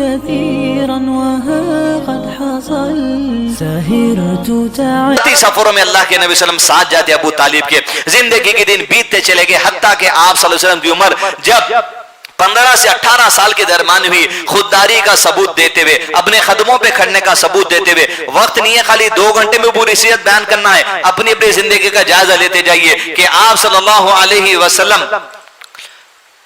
كثيرا وها قد حصل سهرت سفروں میں اللہ کے نبی صلی اللہ علیہ وسلم ساتھ جاتے ابو طالب کے. زندگی کے دن بیتتے چلے گئے حتیٰ کہ آپ صلی اللہ علیہ وسلم کی عمر جب 15 سے 18 سال کے درمیان ہوئی. خودداری کا ثبوت دیتے ہوئے, اپنے قدموں پہ کھڑنے کا ثبوت دیتے ہوئے, وقت نہیں ہے خالی 2 گھنٹے میں پوری سیرت بیان کرنا ہے, اپنی زندگی کا جائزہ لیتے جائیے کہ آپ صلی اللہ علیہ وسلم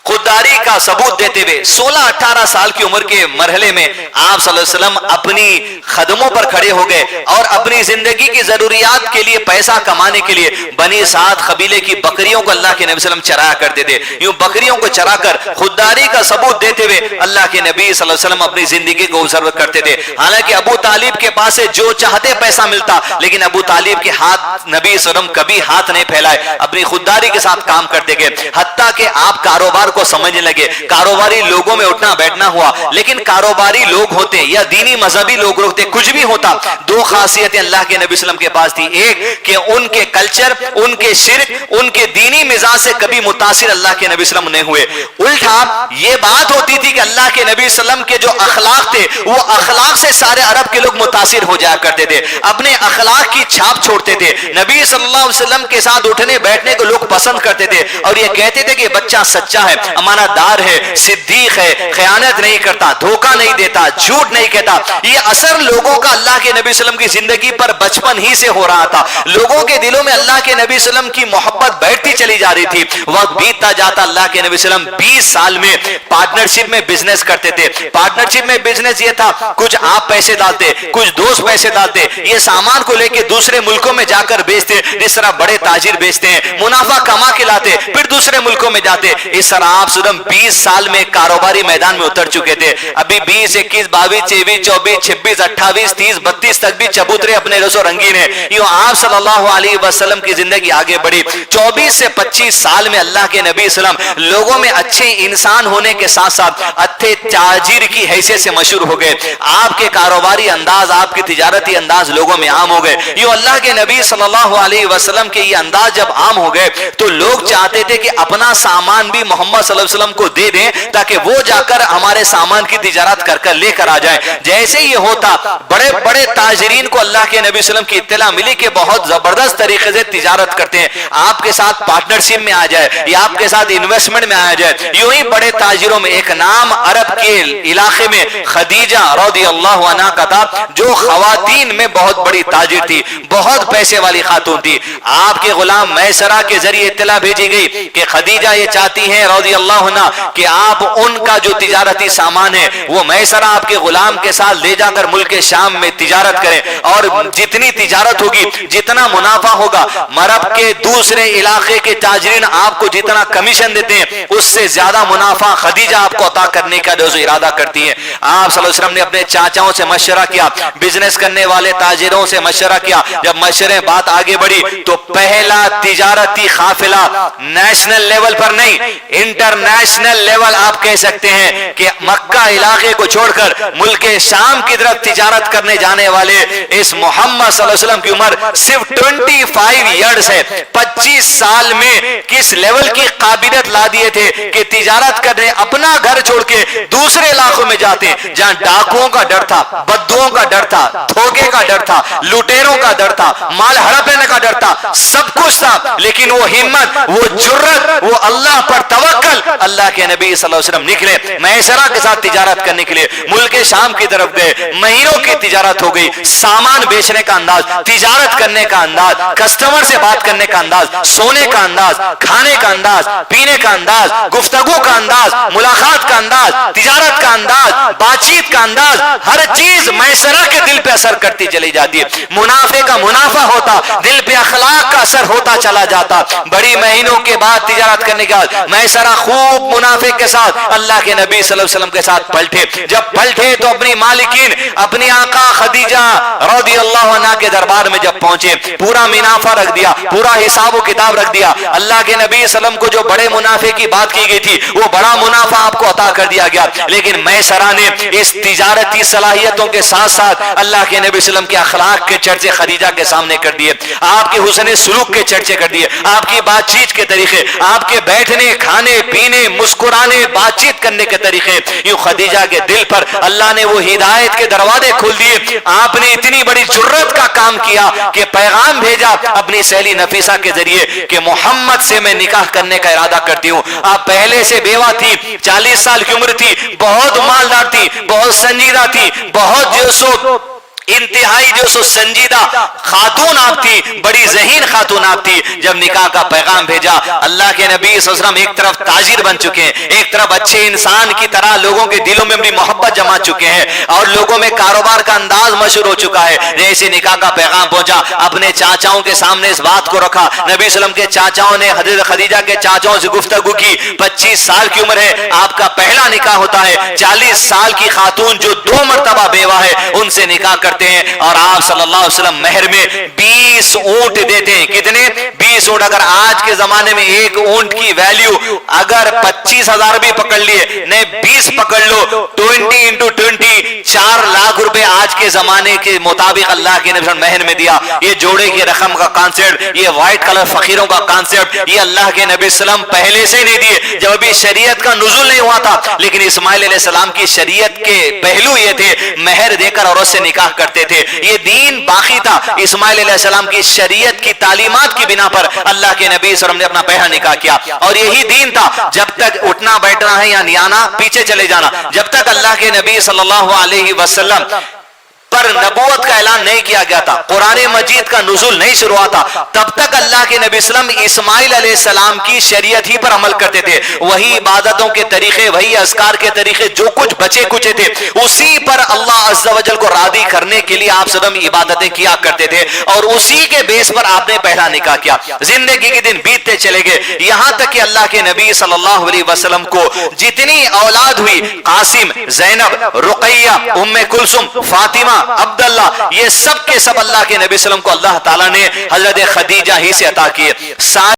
خودداری کا ثبوت دیتے ہوئے 16-18 سال کی عمر کے مرحلے میں آپ صلی اللہ علیہ وسلم اپنی قدموں پر کھڑے ہو گئے اور اپنی زندگی کی ضروریات کے لیے پیسہ کمانے کے لیے بنی سعد قبیلے کی بکریوں کو اللہ کے نبی صلی اللہ علیہ وسلم چرایا کرتے تھے. یوں بکریوں کو چرا کر خودداری کا ثبوت دیتے ہوئے اللہ کے نبی صلی اللہ علیہ وسلم اپنی زندگی کو گزر کرتے تھے. حالانکہ ابو طالب کے پاس سے جو چاہتے پیسہ ملتا, لیکن ابو طالب کے ہاتھ نبی صلی اللہ علیہ وسلم کبھی ہاتھ نہیں پھیلائے, اپنی خودداری کے ساتھ کام کرتے گئے. حتیٰ کہ آپ کاروبار کو سمجھنے لگے, کاروباری لوگوں میں اٹھنا بیٹھنا ہوا. لیکن کاروباری لوگ ہوتے یا دینی مذہبی لوگ ہوتے, کچھ بھی ہوتا, 2 خاصیتیں اللہ کے نبی صلی اللہ علیہ وسلم کے پاس تھی. ایک کہ ان کے کلچر, ان کے شرک, ان کے دینی مزاج سے کبھی متاثر اللہ کے نبی صلی اللہ علیہ وسلم نہیں ہوئے. الٹا یہ بات ہوتی تھی کہ اللہ کے نبی صلی اللہ علیہ وسلم کے جو اخلاق تھے وہ اخلاق سے سارے عرب کے لوگ متاثر ہو جایا کرتے تھے, اپنے اخلاق کی چھاپ چھوڑتے تھے. نبی صلی اللہ علیہ وسلم کے ساتھ اٹھنے بیٹھنے کو لوگ پسند کرتے تھے اور یہ کہتے تھے کہ بچہ سچا ہے, امانت دار ہے, صدیق ہے, خیانت نہیں کرتا, دھوکہ نہیں دیتا, جھوٹ نہیں کہتا. یہ اثر لوگوں کا اللہ کے نبی صلی اللہ علیہ وسلم کی زندگی پر بچپن ہی سے ہو رہا تھا. لوگوں کے دلوں میں اللہ کے نبی صلی اللہ علیہ وسلم کی محبت بیٹھتی چلی جا رہی تھی. وقت بیتتا جاتا, اللہ کے نبی صلی اللہ علیہ وسلم 20 سال میں پارٹنرشپ میں بزنس کرتے تھے. پارٹنرشپ میں بزنس یہ تھا, کچھ آپ پیسے ڈالتے, کچھ دوست پیسے ڈالتے, یہ سامان کو لے کے دوسرے ملکوں میں جا کر بیچتے, جس طرح بڑے تاجر بیچتے ہیں, منافع کما کے لاتے, پھر دوسرے ملکوں میں جاتے. اس طرح آپ صلی اللہ علیہ وسلم 20 سال میں کاروباری میدان میں اتر چکے تھے. ابھی 20, 21, 22, 23, 24, 26, 28, 30, 32 تک بھی چبوترے اپنے رسو رنگین ہیں. یوں آپ صلی اللہ علیہ وسلم کی زندگی آگے بڑھی. 24 سے 25 سال میں اللہ کے نبی صلی اللہ علیہ وسلم لوگوں میں اچھے انسان ہونے کے ساتھ ساتھ اچھے تاجر کی حیثیت سے مشہور ہو گئے. آپ کے کاروباری انداز, آپ کی تجارتی انداز لوگوں میں عام ہو گئے. یوں اللہ کے نبی صلی اللہ علیہ وسلم کے یہ انداز جب عام ہو گئے تو لوگ چاہتے تھے کہ اپنا سامان بھی محمد صلی اللہ علیہ وسلم کو دے دیں تاکہ وہ جا کر ہمارے سامان کی تجارت کر کر لے کر آ جائیں. جیسے یہ ہوتا, بڑے بڑے تاجرین کو اللہ کے نبی صلی اللہ علیہ وسلم کی اطلاع ملی کہ بہت زبردست طریقے سے تجارت کرتے ہیں, آپ کے ساتھ پارٹنرشپ میں آ جائے یا آپ کے ساتھ انویسٹمنٹ میں آ جائے. یوں ہی بڑے تاجروں میں ایک نام عرب کے علاقے میں خدیجہ رضی اللہ عنہا کا تھا, جو خواتین میں بہت بڑی تاجر تھی, بہت پیسے والی خاتون تھی. آپ کے غلام میسرہ کے ذریعے اطلاع بھیجی گئی کہ خدیجہ یہ چاہتی ہیں رضی اللہ عنہا کہ آپ ان کا جو تجارتی سامان ہے وہ میسرہ آپ کے غلام کے ساتھ لے جا کر ملک شام میں تجارت کریں, اور جتنی تجارت ہوگی, جتنا منافع ہوگا, مرب کے دوسرے علاقے کے تاجرین آپ کو جتنا کمیشن دیتے ہیں اس سے زیادہ منافع خدیجہ آپ کو عطا کرنے کا جو ارادہ کرتی ہے. آپ صلی اللہ علیہ وسلم نے اپنے چاچاؤں سے مشورہ کیا, بزنس کرنے والے تاجروں سے مشورہ کیا. جب مشورے بات آگے بڑھی تو پہلا تجارتی قافلہ نیشنل لیول پر نہیں, انٹرنیشنل لیول آپ کہہ سکتے ہیں کہ مکہ علاقے کو چھوڑ کر ملک شام کی طرف تجارت کرنے جانے والے اس محمد صلی اللہ علیہ وسلم کی عمر صرف 25 ایئرز ہے. 25 سال میں کس لیول کی قابلیت لا دیے تھے کہ تجارت کرنے اپنا گھر چھوڑ کے دوسرے علاقوں میں جاتے جہاں ڈاکوؤں کا ڈر تھا, بدوؤں کا ڈر تھا, دھوکے کا ڈر تھا, لٹیروں کا ڈر تھا, مال ہڑپ لینے کا ڈر تھا, سب کچھ تھا. لیکن وہ ہمت, وہ جرت, وہ اللہ پر توکل, اللہ کے نبی صلی اللہ علیہ وسلم نکلے میسرہ کے ساتھ تجارت کرنے کے لیے ملک شام کی طرف گئے. مہینوں کی تجارت ہو گئی, سامان بیچنے کا انداز, تجارت کرنے کا انداز, کسٹمر سے بات کرنے کا انداز, سونے کا انداز, کھانے کا انداز, پینے کا انداز, گفتگو کا انداز, ملاقات کا انداز, تجارت کا انداز, بات چیت کا انداز, ہر چیز میسرہ کے دل پہ اثر کرتی چلی جاتی ہے. منافع کا منافع ہوتا, دل پہ اخلاق کا اثر ہوتا چلا جاتا. بڑی مہینوں کے بعد تجارت کرنے کے بعد میسرہ خوب منافع کے ساتھ اللہ کے نبی صلی اللہ علیہ وسلم کے ساتھ پلٹے. جب پلٹے تو اپنی مالکین, اپنی آقا خدیجہ رضی اللہ عنہا کے دربار میں جب پہنچے, پورا منافع رکھ دیا, پورا حساب و کتاب رکھ دیا. اللہ کے نبی صلی اللہ علیہ وسلم کو جو بڑے منافع کی بات کی گئی تھی وہ بڑا منافع آپ کو عطا کر دیا گیا. لیکن میسرہ نے اس تجارتی صلاحیتوں کے ساتھ ساتھ اللہ کے نبی صلی اللہ علیہ وسلم کے اخلاق کے چرچے خدیجہ کے سامنے کر دیے, آپ کے حسن سلوک کے چرچے کر دیے, آپ کی بات چیت کے طریقے, آپ کے بیٹھنے, کھانے, پینے, مسکرانے, بات چیت کرنے کے طریقے, یوں خدیجہ کے دل پر اللہ نے وہ ہدایت کے دروازے کھول دیے. آپ نے اتنی بڑی جرت کا کام کیا کہ پیغام بھیجا اپنی سہیلی نفیسہ کے ذریعے کہ محمد سے میں نکاح کرنے کا ارادہ کرتی ہوں. آپ پہلے سے بیوہ تھی, 40 سال کی عمر تھی, بہت مالدار تھی, بہت سنجیدہ تھی, بہت جو سو انتہائی جو سو سنجیدہ خاتون آپ تھی, بڑی ذہین خاتون آپ تھی. جب نکاح کا پیغام بھیجا, اللہ کے نبی صلی اللہ علیہ وسلم ایک طرف تاجر بن چکے ہیں, ایک طرف اچھے انسان کی طرح لوگوں کے دلوں میں اپنی محبت جما چکے ہیں, اور لوگوں میں کاروبار کا انداز مشہور ہو چکا ہے. جیسے نکاح کا پیغام پہنچا, اپنے چاچاؤں کے سامنے اس بات کو رکھا. نبی صلی اللہ علیہ وسلم کے چاچاؤں نے حضرت خدیجہ کے چاچاؤں سے گفتگو کی. 25 سال کی عمر ہے, آپ کا پہلا نکاح ہوتا ہے. 40 سال کی خاتون جو 2 مرتبہ بیوہ ہے, ان سے نکاح کرتے ہیں. اور آپ صلی اللہ علیہ وسلم مہر میں 20 اونٹ دیتے ہیں. کتنے؟ 20 اونٹ. اگر آج کے زمانے میں ایک اونٹ کی ویلیو اگر 25,000 بھی پکڑ لیے, نہیں 20 پکڑ لو, 20 into 20 4 لاکھ روپے آج کے زمانے کے مطابق اللہ کے نبی مہر میں دیا. یہ جوڑے کی رقم کا کانسیپٹ, یہ وائٹ کلر فقیروں کا کانسیپٹ, یہ اللہ کے نبی وسلم پہلے سے نہیں دیے. جب ابھی شریعت کا نزول نہیں ہوا تھا, لیکن اسماعیل علیہ السلام کی شریعت کے پہلو یہ تھے, مہر دے کر عورت سے نکاح کرتے تھے. یہ دین باقی تھا. اسماعیل علیہ السلام کی شریعت کی تعلیمات کی بنا پر اللہ کے نبی صلی اللہ علیہ وسلم نے اپنا پہلا نکاح کیا, اور یہی دین تھا. جب تک اٹھنا بیٹھنا ہے یا نہیں آنا, پیچھے چلے جانا, جب تک اللہ کے نبی صلی اللہ علیہ وسلم پر نبوت کا اعلان نہیں کیا گیا تھا, قرآن مجید کا نزول نہیں شروع ہوا تھا, تب تک اللہ کے نبی صلی اللہ علیہ وسلم اسماعیل علیہ السلام کی شریعت ہی پر عمل کرتے تھے. وہی عبادتوں کے طریقے, وہی اذکار کے طریقے, جو کچھ بچے کچے تھے, اسی پر اللہ عز و جل کو راضی کرنے کے لیے آپ صلی عبادتیں کیا کرتے تھے, اور اسی کے بیس پر آپ نے پہلا نکاح کیا. زندگی کے دن بیتتے چلے گئے, یہاں تک کہ اللہ کے نبی صلی اللہ علیہ وسلم کو جتنی اولاد ہوئی, قاسم, زینب, رقیہ, ام کلثوم, فاطمہ, عبداللہ, یہ سب کے سب اللہ کے نبی صلی اللہ علیہ وسلم کو اللہ تعالیٰ نے حضرت خدیجہ ہی سے عطا کیے.